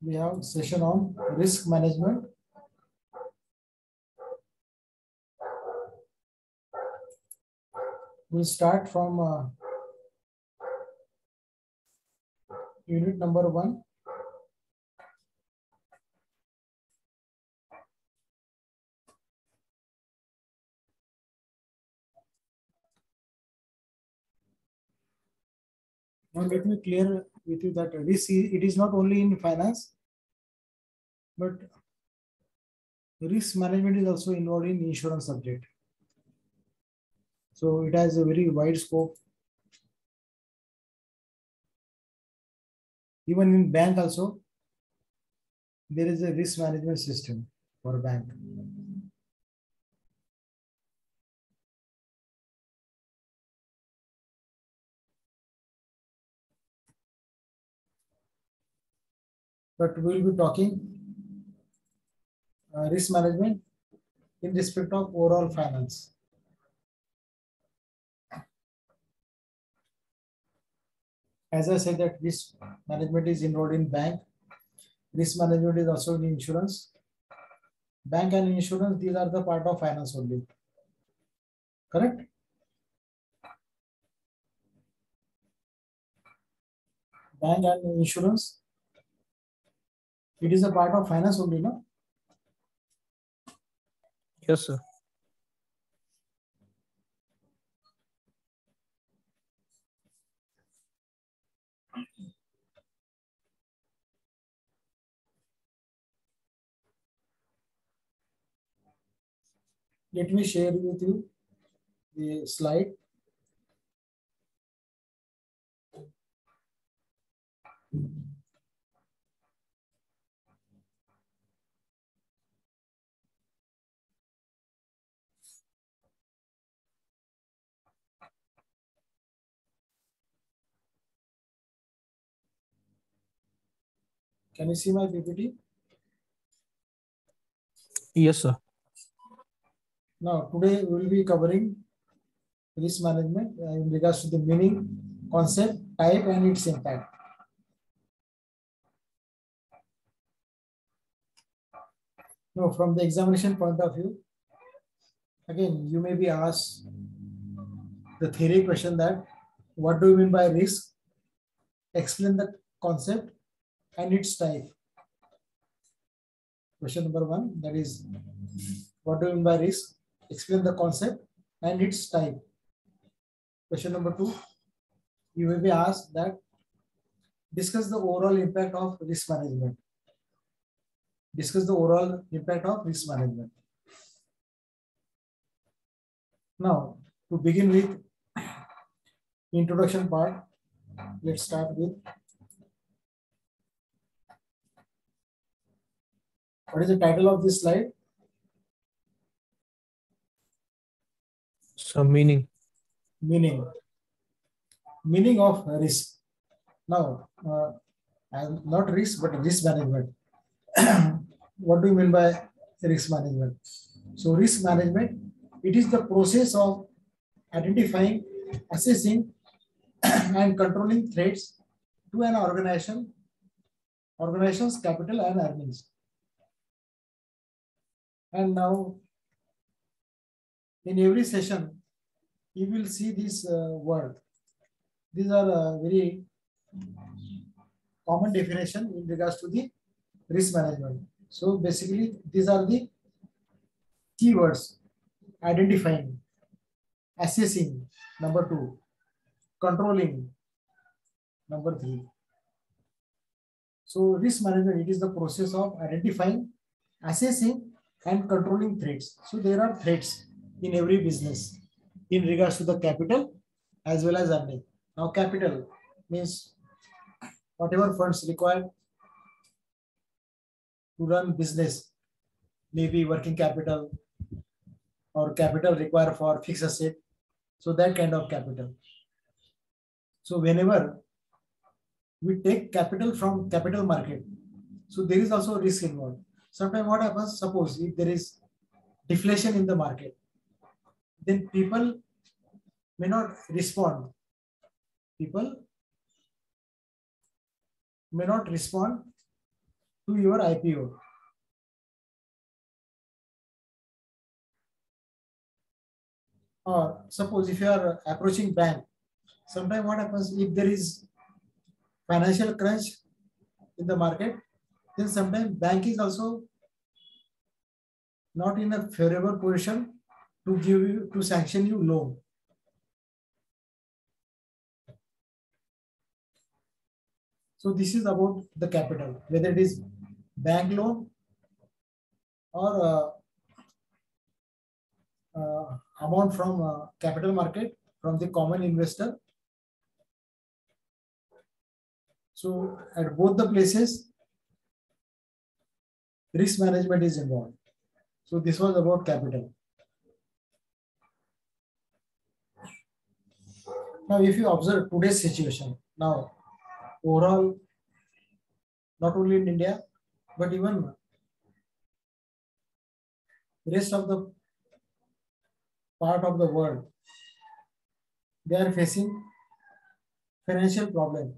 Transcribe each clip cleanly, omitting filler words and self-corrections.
we have session on risk management. We'll start from unit number 1. Now let me clear with you that risk, it is not only in finance, but risk management is also involved in insurance subject. So it has a very wide scope. Even in bank also, there is a risk management system for bank. But we will be talking risk management in respect of overall finance. As I said that risk management is involved in bank. Risk management is also in insurance. Bank and insurance, these are the part of finance only. Correct? Bank and insurance, it is a part of finance only, no? Yes, sir. Let me share with you the slide. Can you see my PPT? Yes, sir. Now, today we will be covering risk management in regards to the meaning, concept, type, and its impact. Now, from the examination point of view, again, you may be asked the theory question that what do you mean by risk? Explain the concept and its type. Question number 1, that is, what do you mean by risk? Explain the concept and its type. Question number 2, you may be asked that discuss the overall impact of risk management. Discuss the overall impact of risk management. Now, to begin with introduction part, let's start with what is the title of this slide? Some meaning. Meaning of risk. Now, not risk, but risk management. What do you mean by risk management? So risk management, it is the process of identifying, assessing, and controlling threats to an organization's capital and earnings. And now, in every session, you will see this word. These are very common definition in regards to the risk management. So basically, these are the keywords: identifying, assessing, number 2, controlling, number 3. So risk management, it is the process of identifying, assessing, and controlling threats. So there are threats in every business in regards to the capital as well as earning. Now capital means whatever funds required to run business, maybe working capital or capital required for fixed asset. So that kind of capital. So whenever we take capital from capital market, so there is also risk involved. Sometimes what happens, suppose if there is deflation in the market, then people may not respond. People may not respond to your IPO. Or suppose if you are approaching bank, sometimes what happens if there is financial crunch in the market, then sometimes bank is also not in a favorable position to give you to sanction you loan. So this is about the capital, whether it is bank loan or amount from capital market from the common investor. So at both the places, risk management is involved. So this was about capital. Now, if you observe today's situation, now overall, not only in India, but even rest of the part of the world, they are facing financial problem.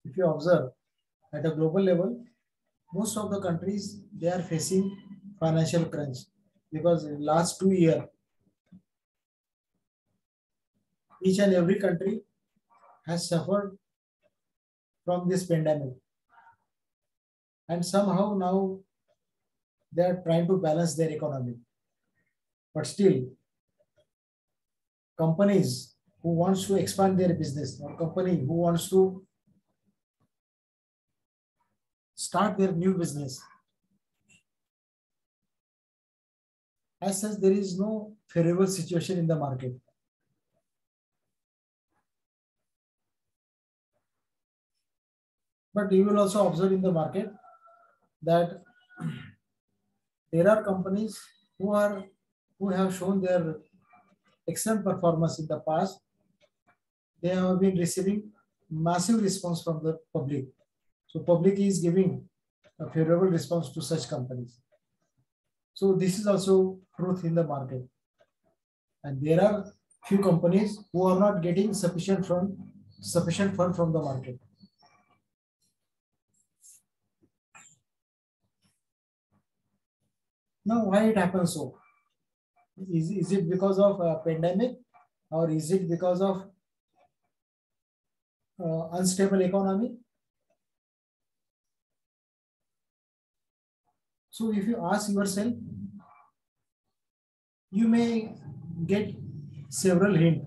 If you observe at a global level, most of the countries, they are facing financial crunch because in last 2 years, each and every country has suffered from this pandemic. And somehow now they are trying to balance their economy. But still, companies who wants to expand their business or company who wants to start their new business, as such, there is no favorable situation in the market. But you will also observe in the market that there are companies who have shown their excellent performance in the past. They have been receiving massive response from the public. So public is giving a favorable response to such companies. So this is also truth in the market. And there are few companies who are not getting sufficient fund from the market. Now, why it happens so? Is it because of a pandemic, or is it because of unstable economy? So if you ask yourself, you may get several hints,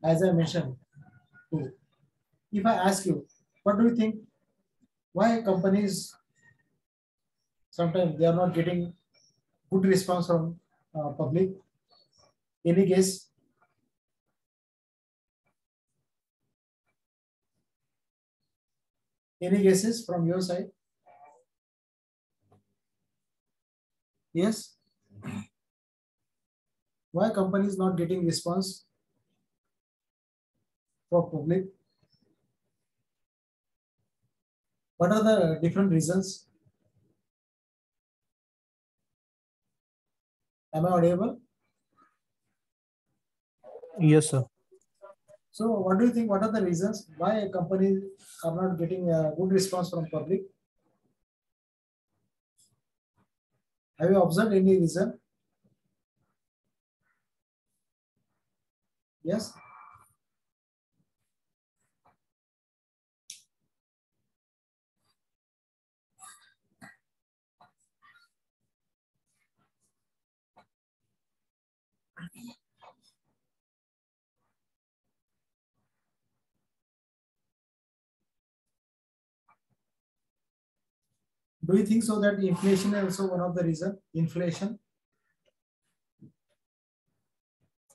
as I mentioned too. If I ask you, what do you think? Why companies sometimes they are not getting good response from public? Any guess? Any guesses from your side? Yes. Why companies not getting response from public? What are the different reasons? Am I audible? Yes, sir. So what do you think? What are the reasons why companies are not getting a good response from public? Have you observed any reason? Yes. Do you think so that inflation is also one of the reason? Inflation.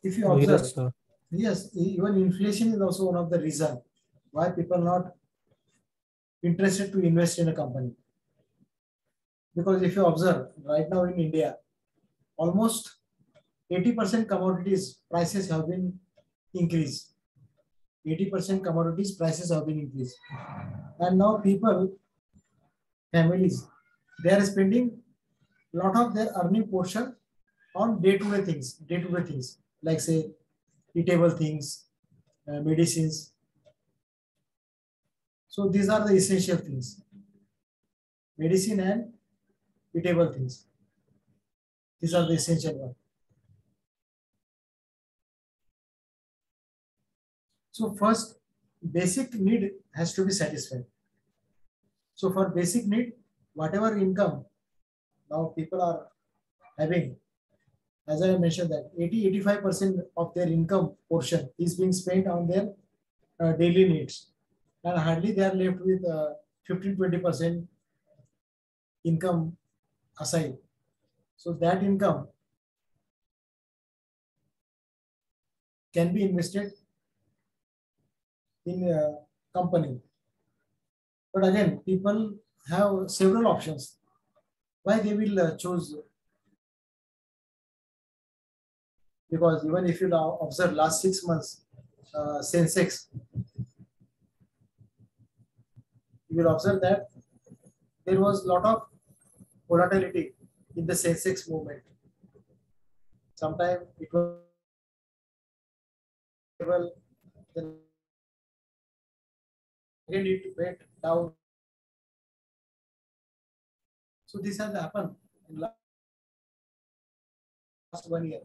If you observe, Yes, sir. yes, even inflation is also one of the reason why people not interested to invest in a company. Because if you observe right now in India, almost 80% commodities prices have been increased. 80% commodities prices have been increased. And now people, families, they are spending a lot of their earning portion on day-to-day things, like say eatable things, medicines. So these are the essential things. medicine and eatable things. These are the essential ones. So first, basic need has to be satisfied. So for basic need, whatever income now people are having, as I mentioned that 80-85% of their income portion is being spent on their daily needs, and hardly they are left with 15-20% income aside. So that income can be invested in a company. But again, people have several options. Why they will choose? Because even if you now observe last 6 months, Sensex, you will observe that there was a lot of volatility in the Sensex movement. Sometimes it was then again it went down. So this has happened in last 1 year.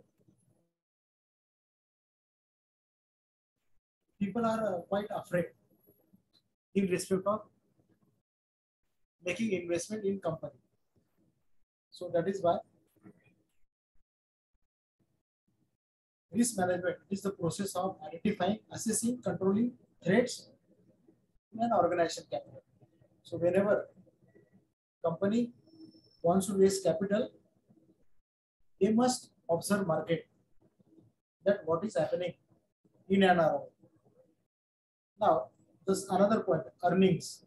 People are quite afraid in respect of making investment in company. So that is why risk management is the process of identifying, assessing, controlling threats and organization capital. So whenever company wants to raise capital, they must observe market, that what is happening in and around. Now, this another point, earnings,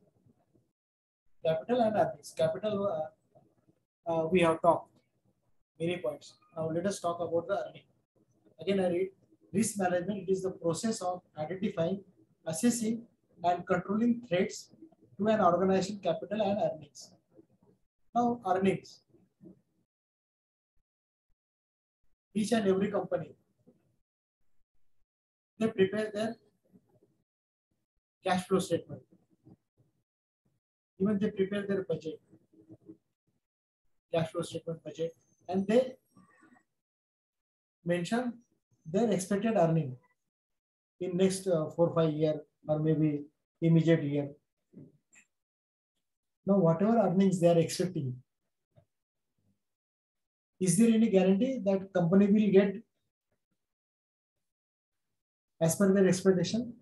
capital and earnings. Capital, we have talked many points. Now let us talk about the earning. Again, I read, risk management, it is the process of identifying, assessing and controlling threats to an organization capital and earnings. Now, earnings. Each and every company, they prepare their cash flow statement. Even they prepare their budget, cash flow statement budget, and they mention their expected earning in next 4-5 years or maybe immediate year. Now, whatever earnings they are expecting, is there any guarantee that company will get as per their expectation?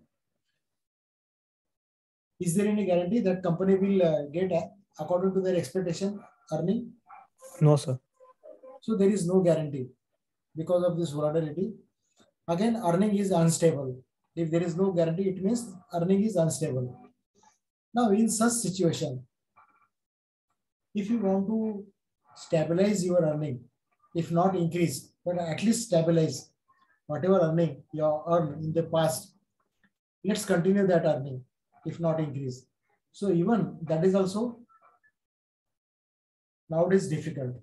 Is there any guarantee that company will get according to their expectation earning? No, sir. So there is no guarantee because of this volatility. Again, earning is unstable. If there is no guarantee, it means earning is unstable. Now, in such situation, if you want to stabilize your earning, if not increase, but at least stabilize whatever earning you earned in the past, let's continue that earning, if not increase. So even that is also nowadays difficult.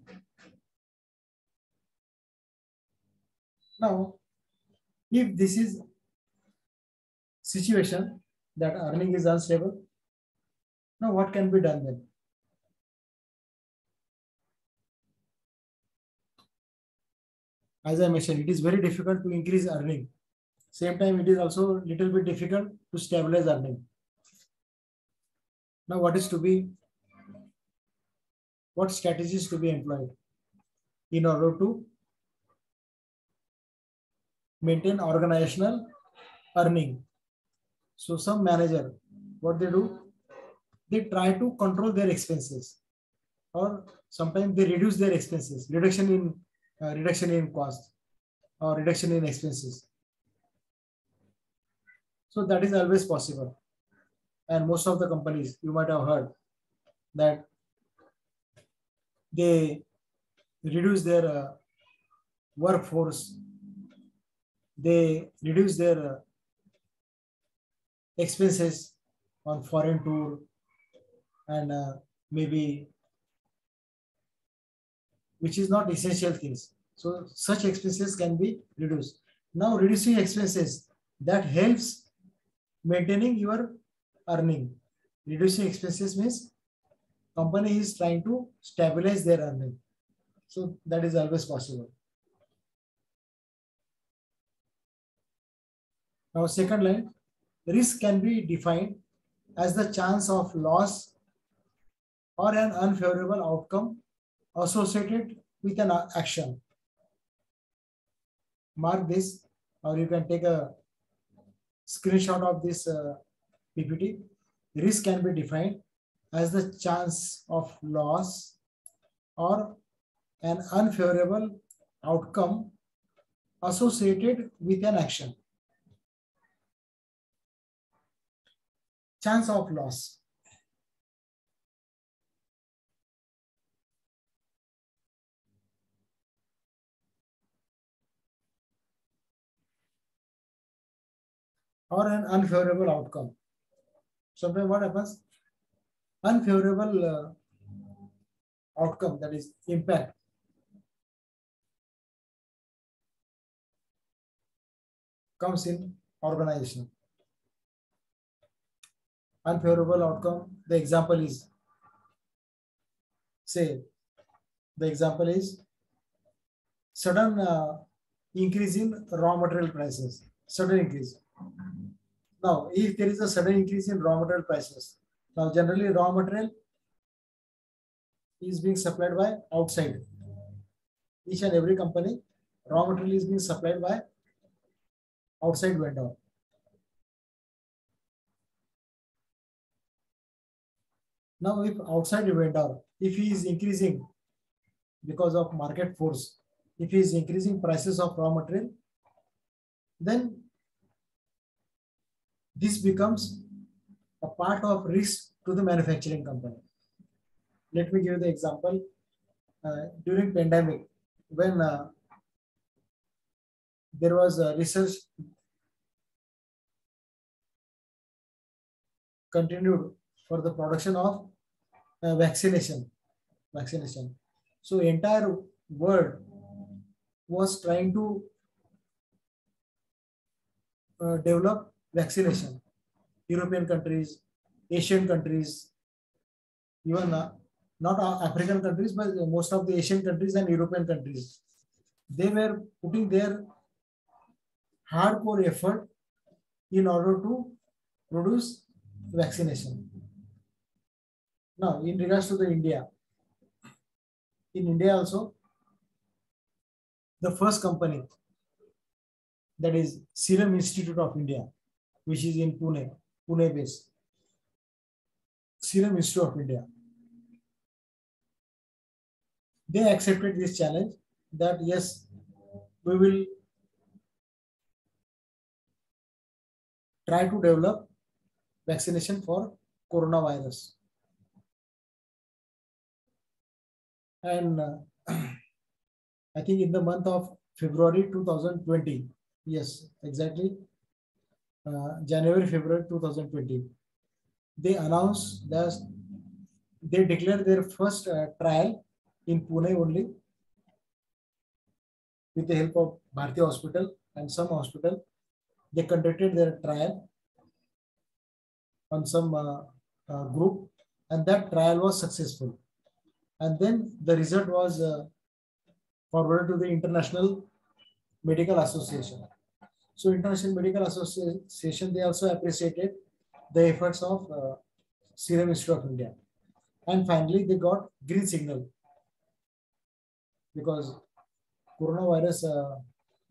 Now, if this is situation that earning is unstable, now what can be done then? As I mentioned, it is very difficult to increase earning. Same time, it is also little bit difficult to stabilize earning. Now, what strategies to be employed in order to maintain organizational earning? So some manager, what they do, they try to control their expenses, or sometimes they reduce their expenses, reduction in cost or reduction in expenses. So that is always possible. And most of the companies, you might have heard that they reduce their workforce, they reduce their expenses on foreign tour and maybe which is not essential things. So such expenses can be reduced. Now reducing expenses, that helps maintaining your earning. Reducing expenses means company is trying to stabilize their earning. So that is always possible. Now, second line, risk can be defined as the chance of loss or an unfavorable outcome associated with an action. Mark this, or you can take a screenshot of this PPT. Risk can be defined as the chance of loss or an unfavorable outcome associated with an action. Chance of loss. Or an unfavorable outcome. Sometimes what happens? Unfavorable outcome, that is impact, comes in organization. Unfavorable outcome, the example is, sudden increase in raw material prices. Sudden increase. Now, if there is a sudden increase in raw material prices, now generally raw material is being supplied by outside. Each and every company, raw material is being supplied by outside vendor. Now, if outside vendor, if he is increasing because of market force, if he is increasing prices of raw material, then this becomes a part of risk to the manufacturing company. Let me give you the example. During pandemic, when there was research continued for the production of vaccination. So entire world was trying to develop vaccination. European countries, Asian countries, even not African countries, but most of the Asian countries and European countries, they were putting their hardcore effort in order to produce vaccination. Now, in regards to the India, in India also, the first company, that is Serum Institute of India, which is in Pune based, Serum Institute of India, they accepted this challenge that yes, we will try to develop vaccination for coronavirus. And I think in the month of February 2020, yes, exactly, January, February 2020, they announced that they declared their first trial in Pune only, with the help of Bharti Hospital and some hospital. They conducted their trial on some group, and that trial was successful. And then the result was forwarded to the International Medical Association. So International Medical Association, they also appreciated the efforts of Serum Institute of India. And finally, they got green signal, because coronavirus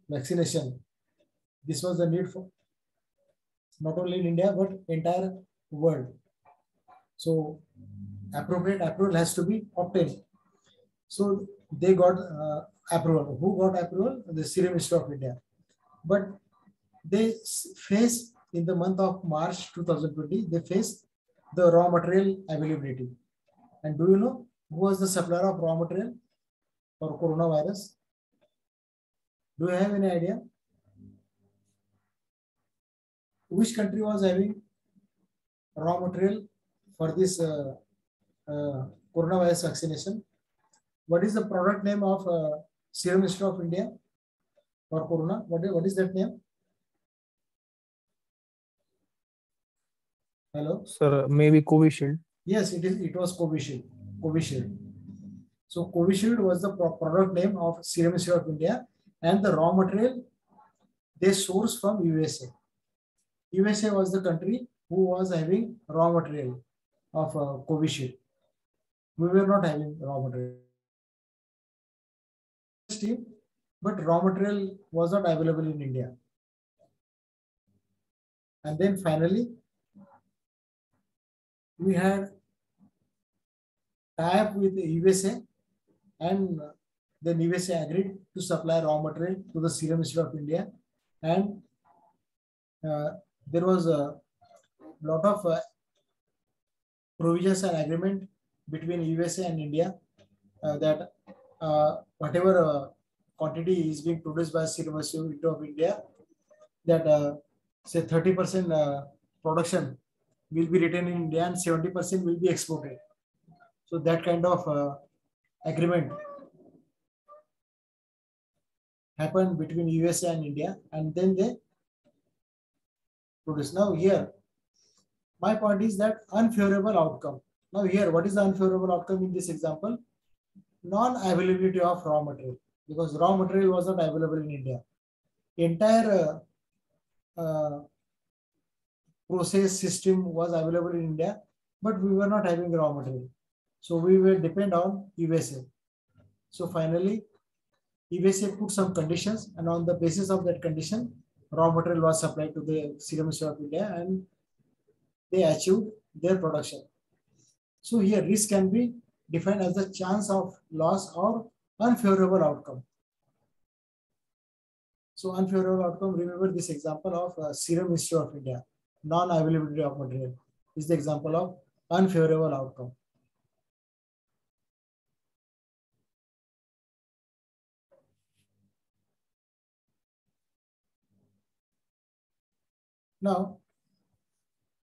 vaccination, this was the need for not only in India, but entire world. So appropriate approval has to be obtained. So they got approval. Who got approval? The Serum Institute of India. But they faced, in the month of March 2020, they faced the raw material availability. And do you know who was the supplier of raw material for coronavirus? Do you have any idea? Which country was having raw material for this coronavirus vaccination? What is the product name of Serum Institute of India for corona? What is that name? Sir, maybe Covishield. Yes, it is. It was Covishield. Covishield. So Covishield was the product name of Serum Institute of India, and the raw material they sourced from USA. USA was the country who was having raw material of Covishield. We were not having raw material. Team, but raw material was not available in India. And then finally, we had tie-up with the USA, and then USA agreed to supply raw material to the Serum Institute of India, and there was a lot of provisions and agreement between USA and India that whatever quantity is being produced by Serum Institute of India, that say 30% production will be retained in India and 70% will be exported. So that kind of agreement happened between USA and India, and then they produce. Now here, my point is that unfavorable outcome. Now here, what is the unfavorable outcome in this example? Non-availability of raw material, because raw material was not available in India. Entire process system was available in India, but we were not having raw material. So we will depend on USA. So finally, USA put some conditions, and on the basis of that condition, raw material was supplied to the Serum Institute of India, and they achieved their production. So here risk can be defined as the chance of loss or unfavorable outcome. So unfavorable outcome, remember this example of Serum Institute of India. Non-availability of material is the example of unfavorable outcome. Now,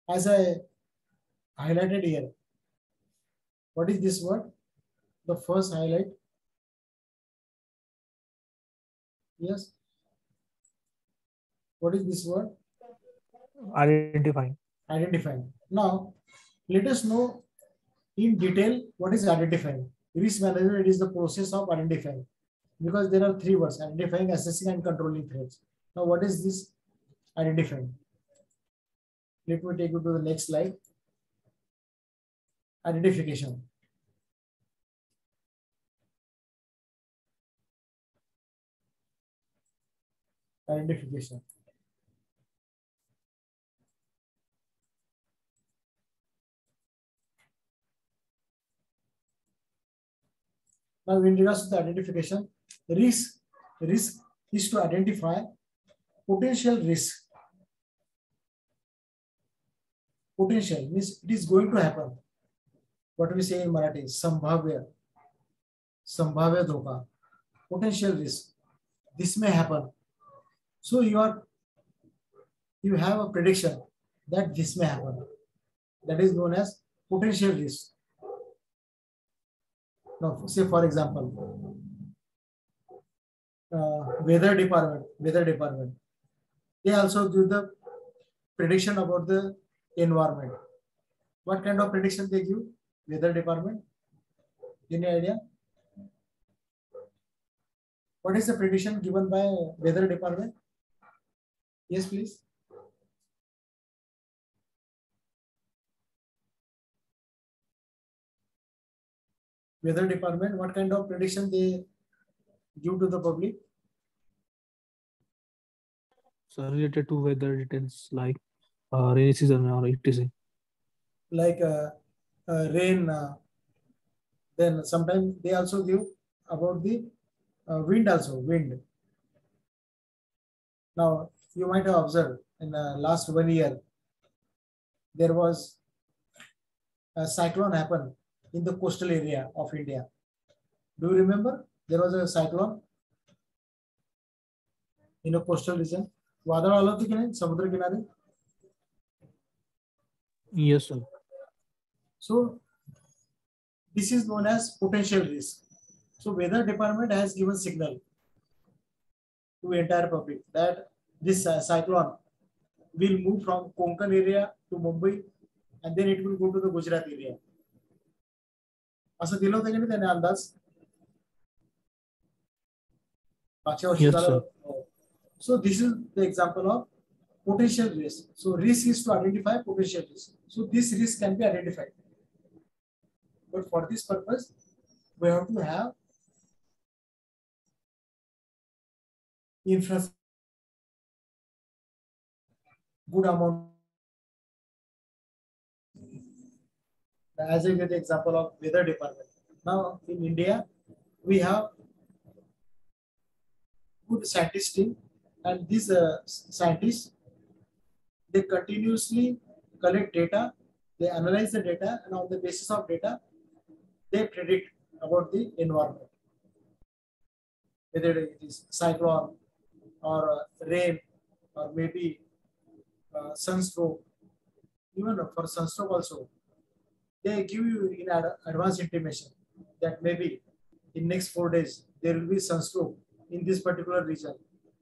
as I highlighted here, what is this word? The first highlight. Yes. What is this word? Identifying. Identifying. Now, let us know in detail what is identifying. Risk management is the process of identifying, because there are three words: identifying, assessing, and controlling threats. Now, what is this identifying? Let me take you to the next slide. Identification. Identification. Now, in regards to the identification, risk is to identify potential risk. Potential means it is going to happen. What we say in Marathi, sambhavya dhoka, potential risk. This may happen. So you have a prediction that this may happen. That is known as potential risk. Now, say for example, weather department, they also give the prediction about the environment. What kind of prediction they give? Weather department. Any idea? What is the prediction given by weather department? Yes, please. Weather department, what kind of prediction they give to the public? So related to weather details like rainy season or etc. Like rain. Then sometimes they also give about the wind also, wind. Now, you might have observed in the last 1 year, there was a cyclone happened in the coastal area of India. Do you remember? There was a cyclone in a coastal region. वादळ आलं होतं की नाही समुद्र किनारे? Yes, sir. So this is known as potential risk. So weather department has given signal to entire public that this cyclone will move from Konkan area to Mumbai, and then it will go to the Gujarat area. असं दिलं होतं की नाही त्याने अंदाज मागच्या वर्षी Yes, झालं. sir. So this is the example of potential risk. So risk is to identify potential risk. So this risk can be identified. But for this purpose, we have to have infrastructure, good amount. As I get the example of weather department. Now in India, we have good scientist team, and these scientists, they continuously collect data, they analyze the data, and on the basis of data, they predict about the environment, whether it is cyclone or rain or maybe sunstroke. Even for sunstroke also, they give you in advance intimation that maybe in next 4 days there will be sunstroke in this particular region.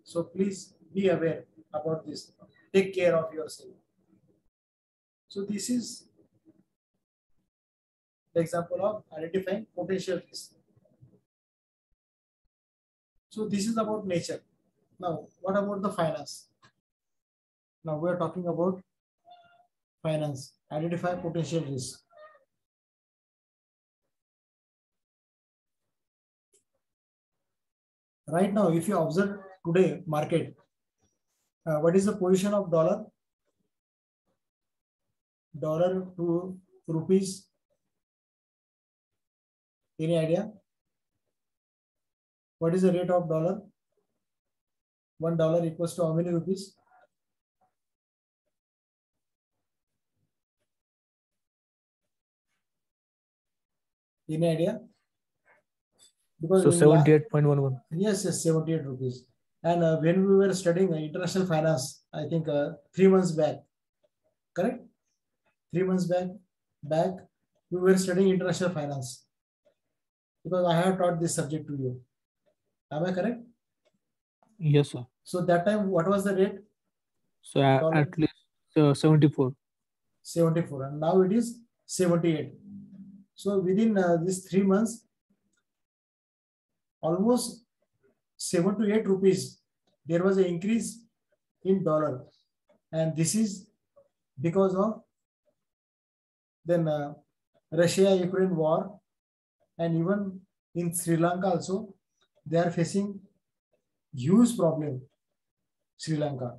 So please be aware about this. Take care of yourself. So this is the example of identifying potential risk. So this is about nature. Now, what about the finance? Now we are talking about finance. Identify potential risk. Right now, if you observe today market, what is the position of dollar? Dollar to rupees. Any idea? What is the rate of dollar? $1 equals to how many rupees? Any idea? Because So in 78.11. yes, 78 rupees. And when we were studying international finance, I think 3 months back, correct? 3 months back, we were studying international finance because I have taught this subject to you. Am I correct? Yes, sir. So that time, what was the rate? So at least 74. 74, and now it is 78. So within these 3 months, almost 7 to 8 rupees, there was an increase in dollar, and this is because of then Russia-Ukraine war, and even in Sri Lanka also, they are facing huge problem. Sri Lanka,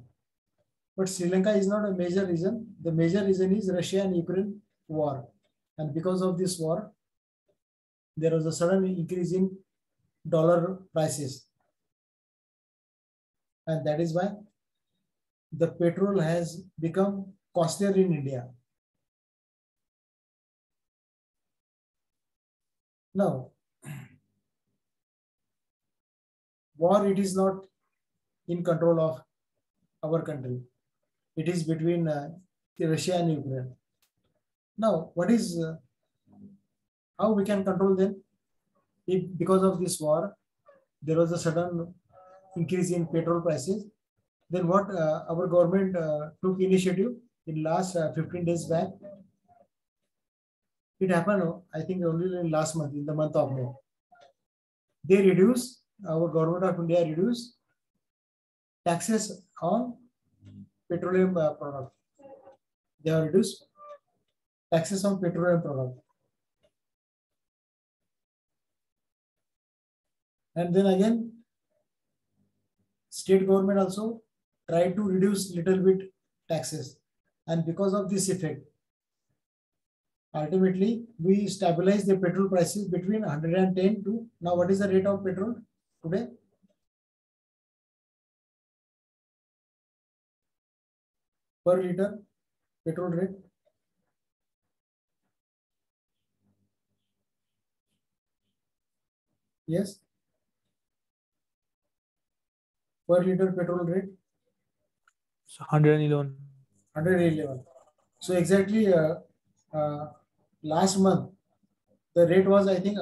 but Sri Lanka is not a major reason. The major reason is Russia and Ukraine war, and because of this war, there was a sudden increase in dollar prices, and that is why the petrol has become costlier in India. Now, war, it is not in control of our country. It is between Russia and Ukraine. Now, what is how we can control them? If because of this war, there was a sudden increase in petrol prices, then what our government took initiative in last 15 days back. It happened, I think, only in last month, in the month of May. They reduce, our government of India reduce taxes on petroleum product. They have reduced taxes on petroleum product. And then again, state government also tried to reduce little bit taxes. And because of this effect, ultimately, we stabilize the petrol prices between 110 to, now what is the rate of petrol today? Per liter petrol rate? Yes. Per liter petrol rate? So 111. 111. So exactly last month, the rate was, I think,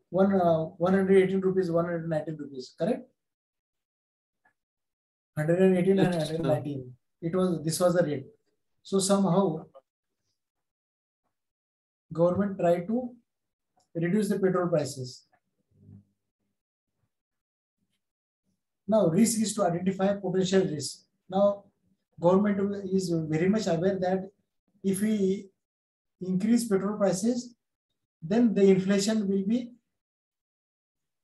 118 rupees, 119 rupees, correct? 118 and Yes, sir. 119. This was the rate. So somehow government tried to reduce the petrol prices. Now, risk is to identify potential risk. Now, government is very much aware that if we increase petrol prices, then the inflation will be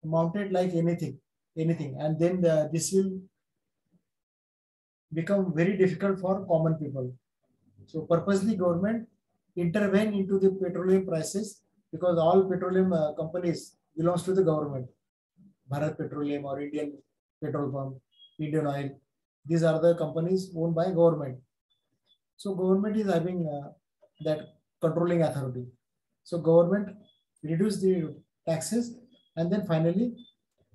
mounted like anything, and then this will become very difficult for common people. So, purposely, government intervene into the petroleum prices because all petroleum companies belongs to the government. Bharat Petroleum or Indian Petrol Pump, Indian Oil. These are the companies owned by government. So government is having that controlling authority. So government reduced the taxes, and then finally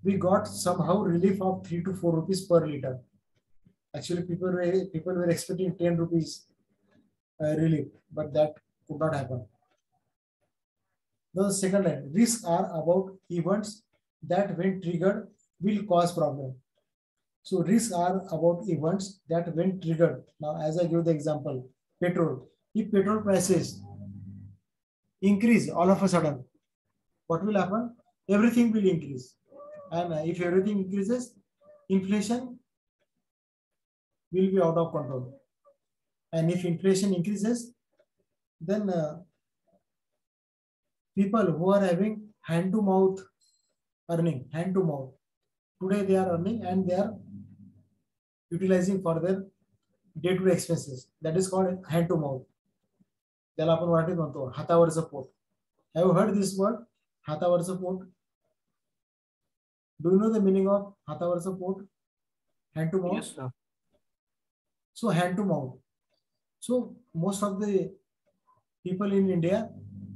we got somehow relief of 3 to 4 rupees per liter. Actually, people were expecting 10 rupees relief, but that could not happen. The second line, risks are about events that when triggered will cause problem. So risks are about events that when triggered. Now, as I give the example, petrol. If petrol prices increase all of a sudden, what will happen? Everything will increase. And if everything increases, inflation will be out of control. And if inflation increases, then people who are having hand to mouth earning, hand to mouth, today they are earning and they are utilizing for their day-to-day expenses. That is called hand to mouth. त्याला आपण मराठीत म्हणतो हातावरचं पोट. Have you heard this word? हातावरचं पोट. Do you know the meaning of हातावरचं पोट? Hand to mouth? Yes, sir. So hand to mouth. So most of the people in India,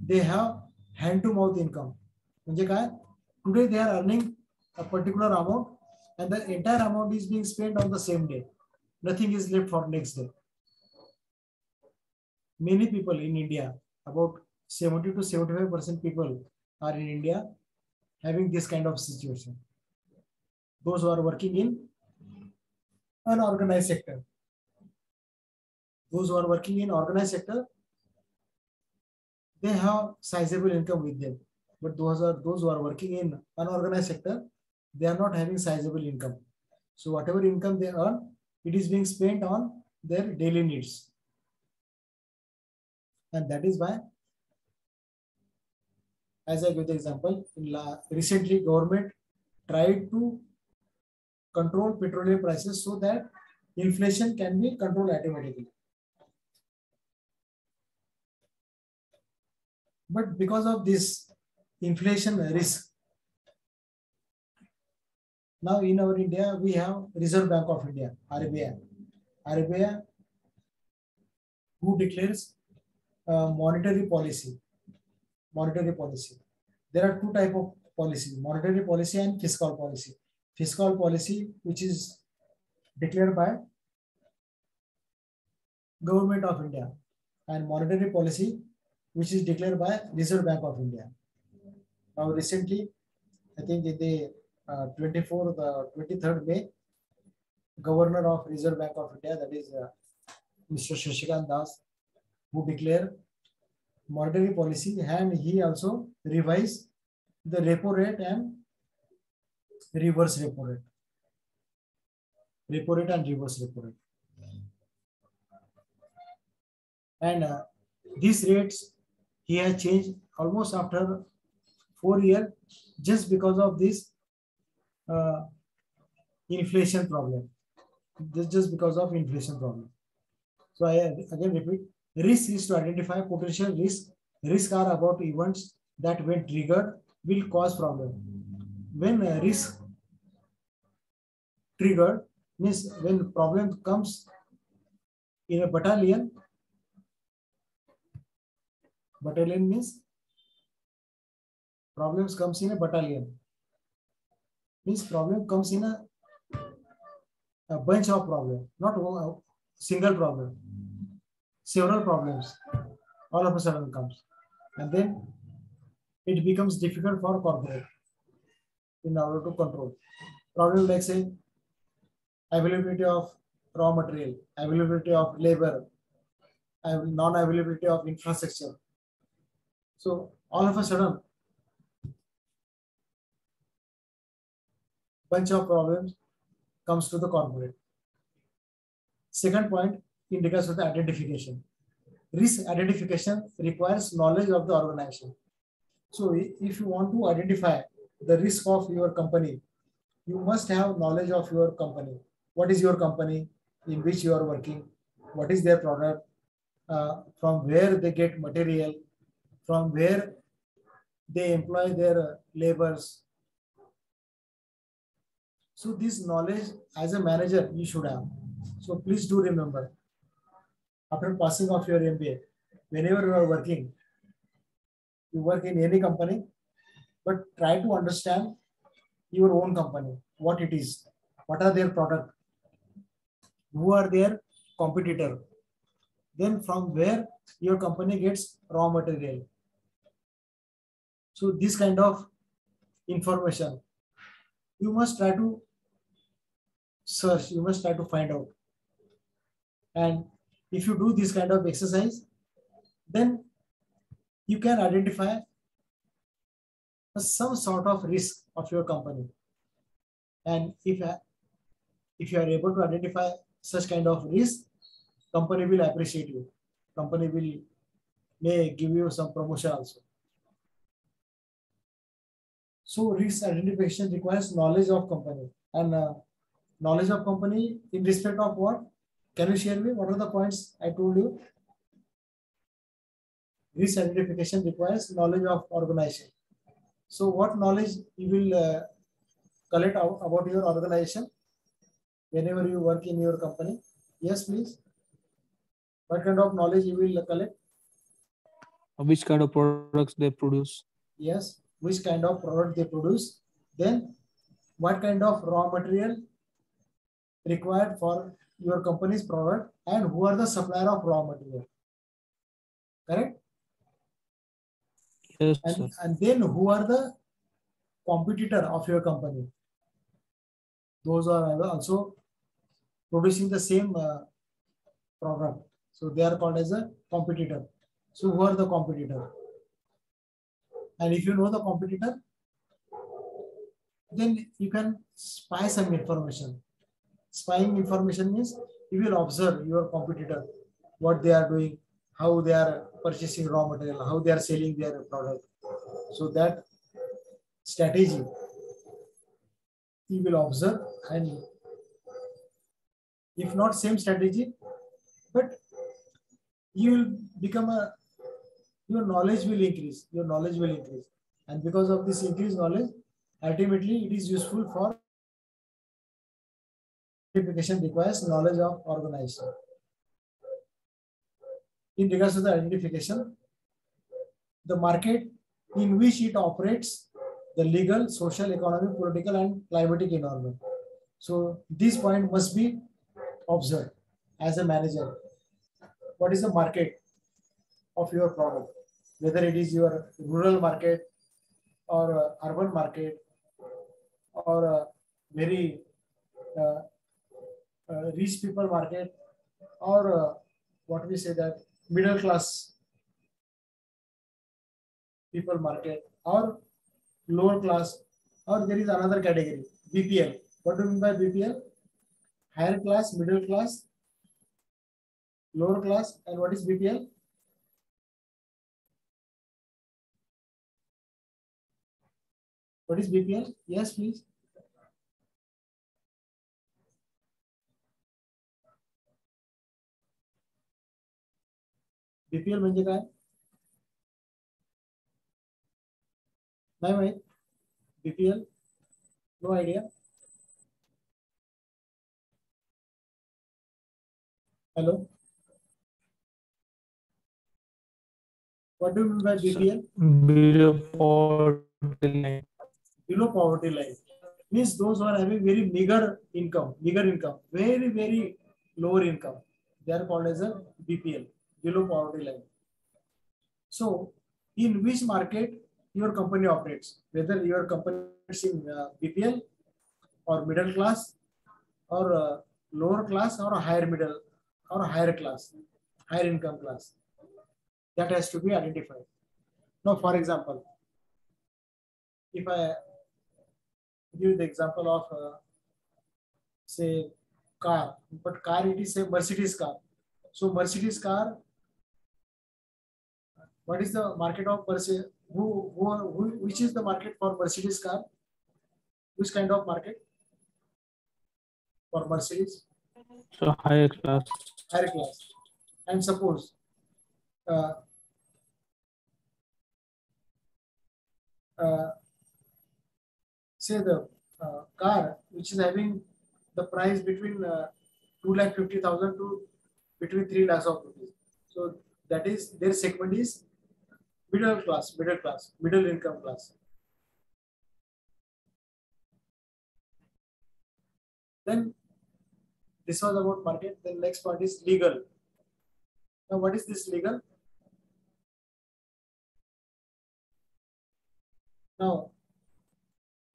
they have hand to mouth income. म्हणजे काय? Today they are earning a particular amount and the entire amount is being spent on the same day. Nothing is left for next day. Many people in India, about 70 to 75% people are in India having this kind of situation. Those who are working in unorganized sector. Those who are working in organized sector, they have sizable income with them. But those who are working in unorganized sector, they are not having sizable income. So whatever income they earn, it is being spent on their daily needs. And that is why, as I give the example, recently government tried to control petroleum prices so that inflation can be controlled automatically. But because of this inflation risk, now in our India, we have Reserve Bank of India, RBI. RBI, who declares monetary policy. Monetary policy. There are two types of policy, monetary policy and fiscal policy. Fiscal policy, which is declared by Government of India, and monetary policy, which is declared by Reserve Bank of India. Now recently, I think in the 23rd May, Governor of Reserve Bank of India, that is Mr. Shashikant Das, who declared monetary policy, and he also revised the repo rate and reverse repo rate. Repo rate and reverse repo rate. And these rates he has changed almost after 4 years just because of this inflation problem. Just because of inflation problem. So I again repeat, risk is to identify potential risk. Risks are about events that when triggered will cause problem. When risk triggered means when problem comes in a battalion. Battalion means problems comes in a battalion. Means problem comes in a bunch of problems, not a single problem. Several problems all of a sudden comes, and then it becomes difficult for corporate in order to control. Problem like say availability of raw material, availability of labor, non-availability of infrastructure. So all of a sudden, bunch of problems comes to the corporate. Second point, in regards to the identification. Risk identification requires knowledge of the organization. So if you want to identify the risk of your company, you must have knowledge of your company. What is your company, in which you are working, what is their product, from where they get material, from where they employ their laborers. So this knowledge as a manager you should have. So please do remember, after passing of your MBA, whenever you are working, you work in any company, but try to understand your own company, what it is, what are their product, who are their competitor, then from where your company gets raw material. So this kind of information you must try to search, you must try to find out. And if you do this kind of exercise, then you can identify some sort of risk of your company. And if you are able to identify such kind of risk, company will appreciate you. Company may give you some promotion also. So risk identification requires knowledge of company, and knowledge of company in respect of what? Can you share me what are the points I told you? Risk identification requires knowledge of organization. So what knowledge you will collect about your organization whenever you work in your company? Yes, please. What kind of knowledge you will collect? Which kind of products they produce? Yes, which kind of product they produce. Then what kind of raw material required for your company's product, and who are the supplier of raw material. Correct? Yes, sir. And then who are the competitor of your company? Those are also producing the same product. So they are called as a competitor. So who are the competitor? And if you know the competitor, then you can spy some information. Spying information means you will observe your competitor, what they are doing, how they are purchasing raw material, how they are selling their product. So that strategy you will observe, and if not same strategy, but you will become your knowledge will increase. Your knowledge will increase, and because of this increased knowledge, ultimately it is useful for identification. Requires knowledge of organization. In regards to the identification, the market in which it operates, the legal, social, economic, political, and climatic environment. So this point must be observed as a manager. What is the market of your product? Whether it is your rural market or urban market or a very uh, rich people market, or what we say that middle class people market, or lower class, or there is another category, BPL. What do you mean by BPL? Higher class, middle class, lower class, and what is BPL? What is BPL? Yes, please. BPL म्हणजे काय? नाही माहित. BPL? No idea. Hello. What do you mean by BPL? Below poverty line. Below poverty line means those who are having very meager income, very lower income. They are called as a BPL, below poverty line. So, in which market your company operates, whether your company is in BPL or middle class or lower class or higher middle or higher class, higher income class, that has to be identified. Now, for example, if I give the example of say car, but car it is a Mercedes car. So Mercedes car, what is the market of Mercedes? Which is the market for Mercedes car? Which kind of market for Mercedes? So higher class. Higher class. And suppose uh, uh, say the car which is having the price between 2,50,000 to between 3 lakhs of rupees. So that is their segment is middle income class. Then this was about market. Then next part is legal. Now what is this legal? Now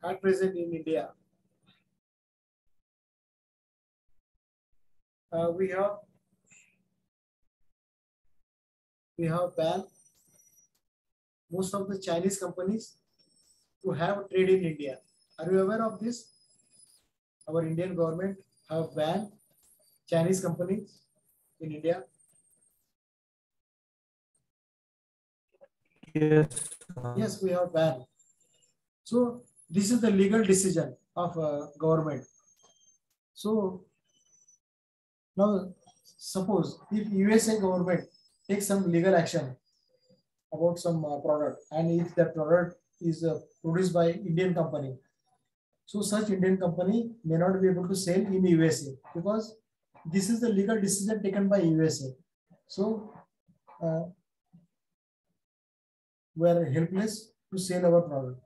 at present in India, we have banned most of the Chinese companies to have trade in India. Are you aware of this? Our Indian government have banned Chinese companies in India. Yes. Yes, we have banned. So this is the legal decision of government. So now suppose if USA government takes some legal action about some product, and if that product is produced by Indian company, so such Indian company may not be able to sell in USA because this is the legal decision taken by USA. So we are helpless to sell our product.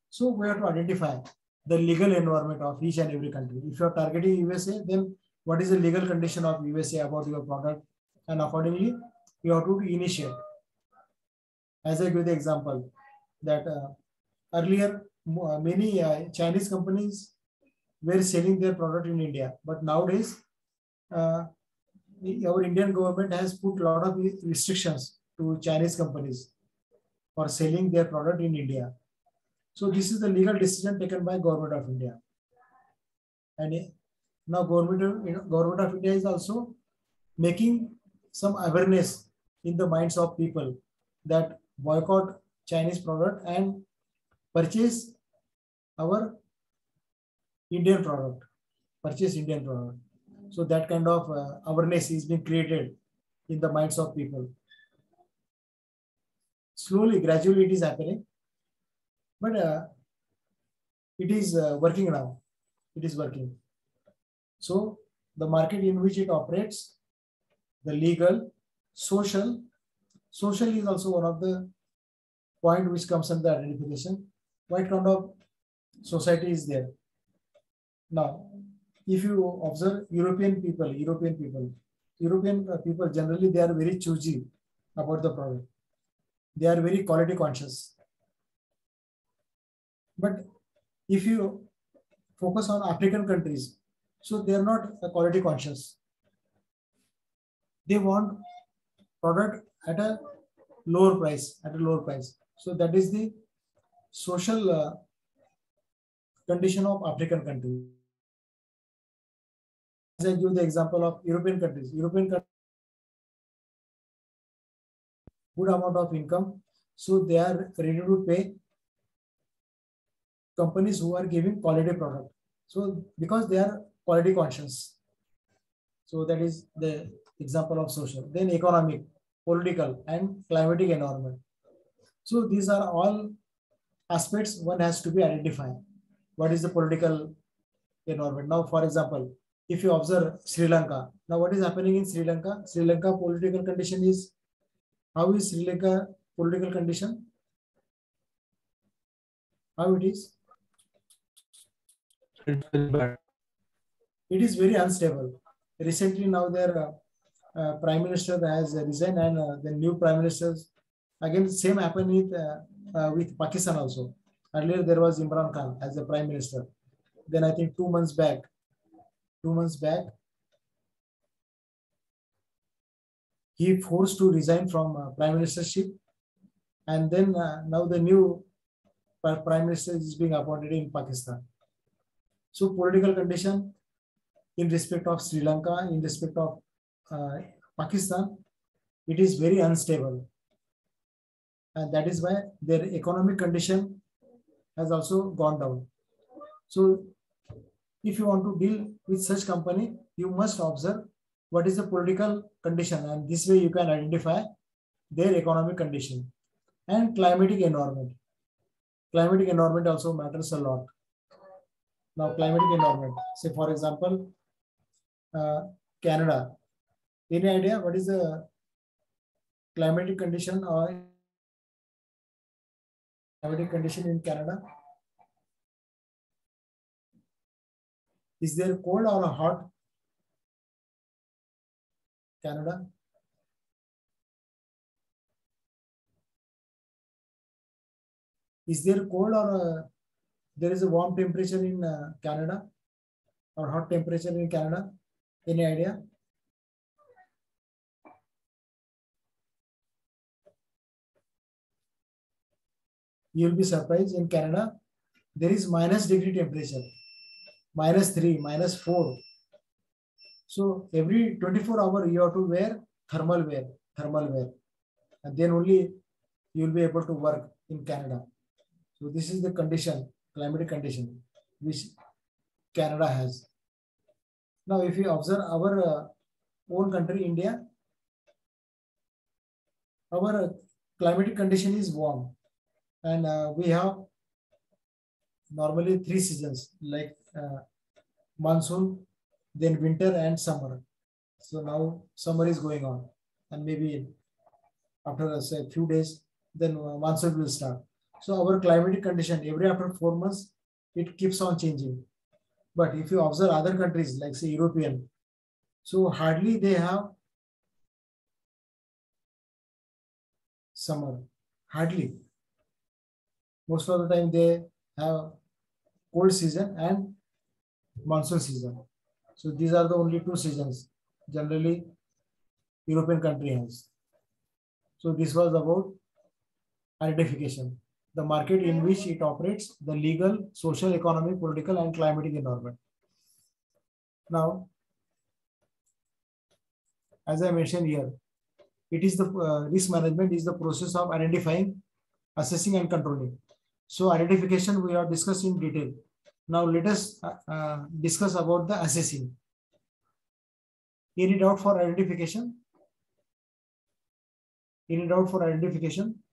So we have to identify the legal environment of each and every country. If you are targeting USA, then what is the legal condition of USA about your product, and accordingly you have to initiate. As I give the example that earlier many Chinese companies were selling their product in India, but nowadays our Indian government has put a lot of restrictions to Chinese companies for selling their product in India. So this is the legal decision taken by Government of India. And now Government of India is also making some awareness in the minds of people that boycott Chinese product and purchase our Indian product. Purchase Indian product. So that kind of awareness is being created in the minds of people. Slowly, gradually it is happening. But it is working now. It is working. So the market in which it operates, the legal, social is also one of the point which comes under identification. What kind of society is there? Now, if you observe European people generally they are very choosy about the product. They are very quality conscious. But if you focus on African countries, so they are not quality conscious. They want product at a lower price, So that is the social condition of African countries. As I give the example of European countries, good amount of income, so they are ready to pay companies who are giving quality product. So because they are quality conscious. So that is the example of social. Then economic, political, and climatic environment. So these are all aspects one has to be identified. What is the political environment? Now, for example, if you observe Sri Lanka, now what is happening in Sri Lanka? Sri Lanka political condition is, how is Sri Lanka political condition? How it is? It's very bad. It is very unstable. Recently, now their prime minister has resigned, and the new prime minister, again, same happened with Pakistan also. Earlier, there was Imran Khan as the prime minister. Then I think 2 months back, he forced to resign from prime ministership, and then now the new prime minister is being appointed in Pakistan. So political condition in respect of Sri Lanka, in respect of Pakistan, it is very unstable. And that is why their economic condition has also gone down. So if you want to deal with such company, you must observe what is the political condition, and this way you can identify their economic condition. And climatic environment. Climatic environment also matters a lot. Now, climatic environment, say for example, Canada. Any idea what is the climatic condition or climatic condition in Canada? Is there cold or hot? Canada? Is there cold or there is a warm temperature in Canada or hot temperature in Canada? Any idea? You'll be surprised, in Canada, there is -degree temperature, -3, -4. So every 24 hours you have to wear thermal wear, and then only you'll be able to work in Canada. So this is the condition, climatic condition, which Canada has. Now, if you observe our own country, India, our climatic condition is warm, and we have normally 3 seasons like monsoon, then winter and summer. So now summer is going on, and maybe after say a few days, then monsoon will start. So our climatic condition every after 4 months, it keeps on changing. But if you observe other countries like say European, so hardly they have summer, hardly. Most of the time they have cold season and monsoon season. So these are the only 2 seasons generally European country has. So this was about identification, the market in which it operates, the legal, social, economic, political, and climatic environment. Now, as I mentioned here, it is the risk management is the process of identifying, assessing, and controlling. So identification we have discussed in detail. Now let us discuss about the assessing. Any doubt for identification? Any doubt for identification?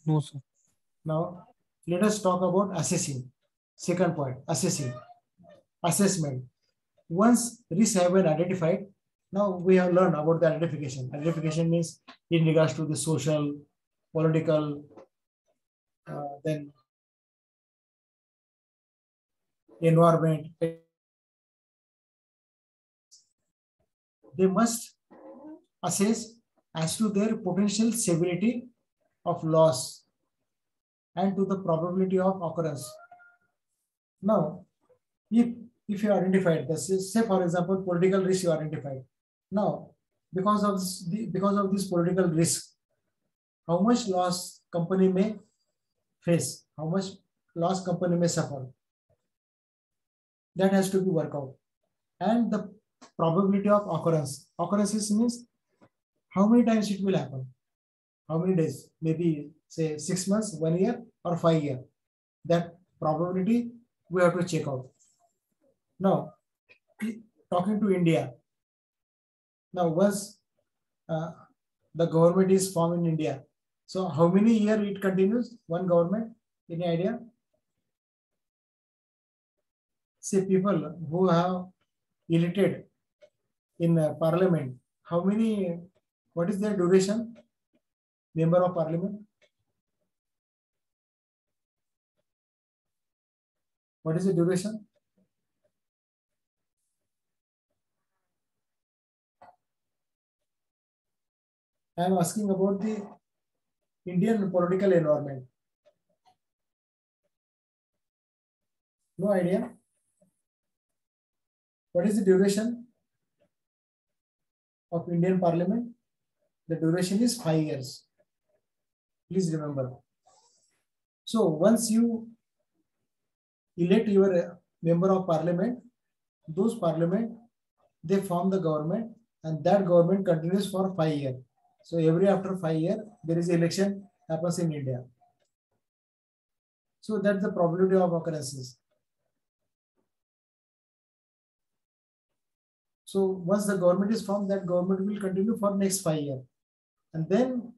No, sir. Now let us talk about assessing. Second point, assessing. Assessment. Once risks have been identified, now we have learned about the identification. Identification means in regards to the social, political, then environment. They must assess as to their potential severity of loss and to the probability of occurrence. Now, if you identified this, say for example, political risk you identified. Now, because of this political risk, how much loss company may face, how much loss company may suffer, that has to be worked out. And the probability of occurrence. Occurrences means how many times it will happen, how many days, maybe say 6 months, 1 year, or 5 years. That probability we have to check out. Now, talking to India. Now, once the government is formed in India, so how many years it continues? One government? Any idea? Say people who have elected in parliament, how many, what is their duration? Member of parliament? What is the duration? I am asking about the Indian political environment. No idea? What is the duration of Indian parliament? The duration is 5 years. Please remember. So once you elect your member of parliament, those parliament, they form the government, and that government continues for 5 years. So every after 5 years, there is election happens in India. So that's the probability of occurrences. So once the government is formed, that government will continue for next 5 years. And then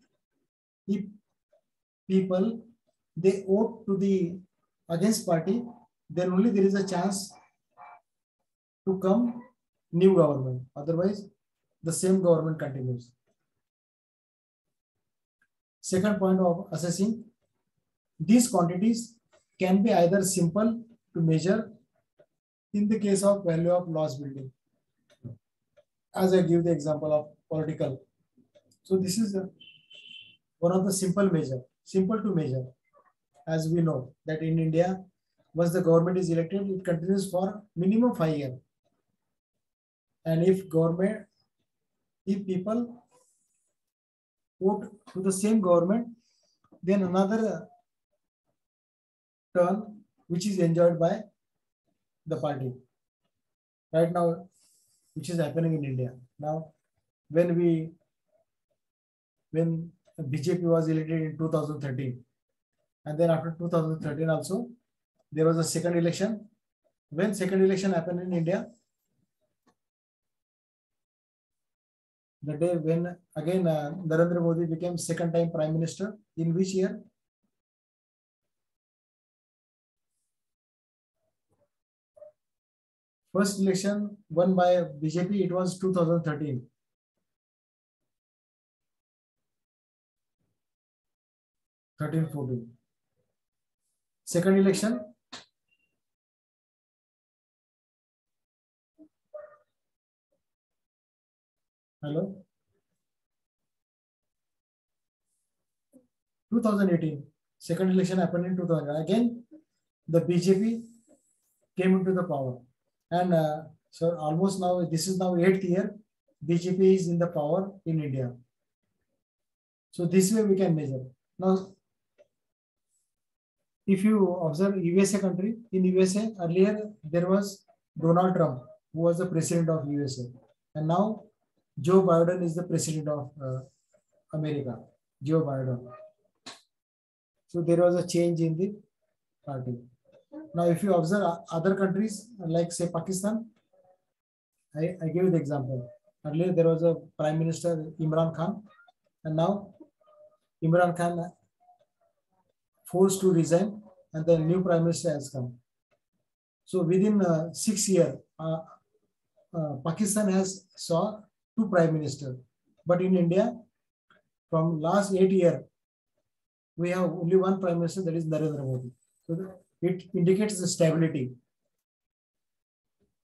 if people, they vote to the against party, then only there is a chance to come new government. Otherwise, the same government continues. Second point of assessing, these quantities can be either simple to measure in the case of value of loss building. As I give the example of political. So this is one of the simple to measure. As we know that in India, once the government is elected, it continues for minimum 5 years. And if people vote to the same government, then another turn which is enjoyed by the party. Right now, which is happening in India. Now, when BJP was elected in 2013, and then after 2013 also, there was a second election. When second election happened in India, the day when again Narendra Modi became second time Prime Minister, in which year? First election won by BJP, it was 2013. Second election, hello, 2018. Second election happened in 2000. Again, the BJP came into the power, and so almost now this is now 8th year BJP is in the power in India. So this way we can measure. Now, if you observe USA country, in USA earlier there was Donald Trump, who was the president of USA, and now Joe Biden is the president of America. Joe Biden. So there was a change in the party. Now, if you observe other countries like say Pakistan, I give you the example. Earlier there was a Prime Minister Imran Khan, and now Imran Khan forced to resign, and the new Prime Minister has come. So within 6 years, Pakistan has saw 2 Prime Ministers, but in India, from last 8 years, we have only 1 Prime Minister, that is Narendra Modi. So it indicates the stability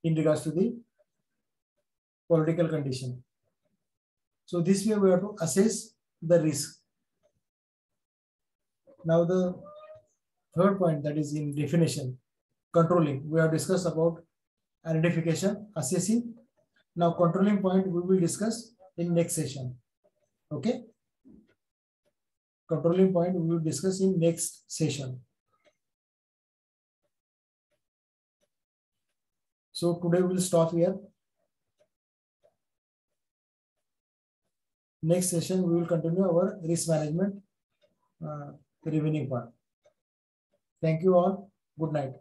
in regards to the political condition. So this way we have to assess the risk. Now the third point, that is in definition, controlling. We have discussed about identification, assessing. Now controlling point we will discuss in next session. Okay. Controlling point we will discuss in next session. So today we'll stop here. Next session we will continue our risk management remaining part. Thank you all. Good night.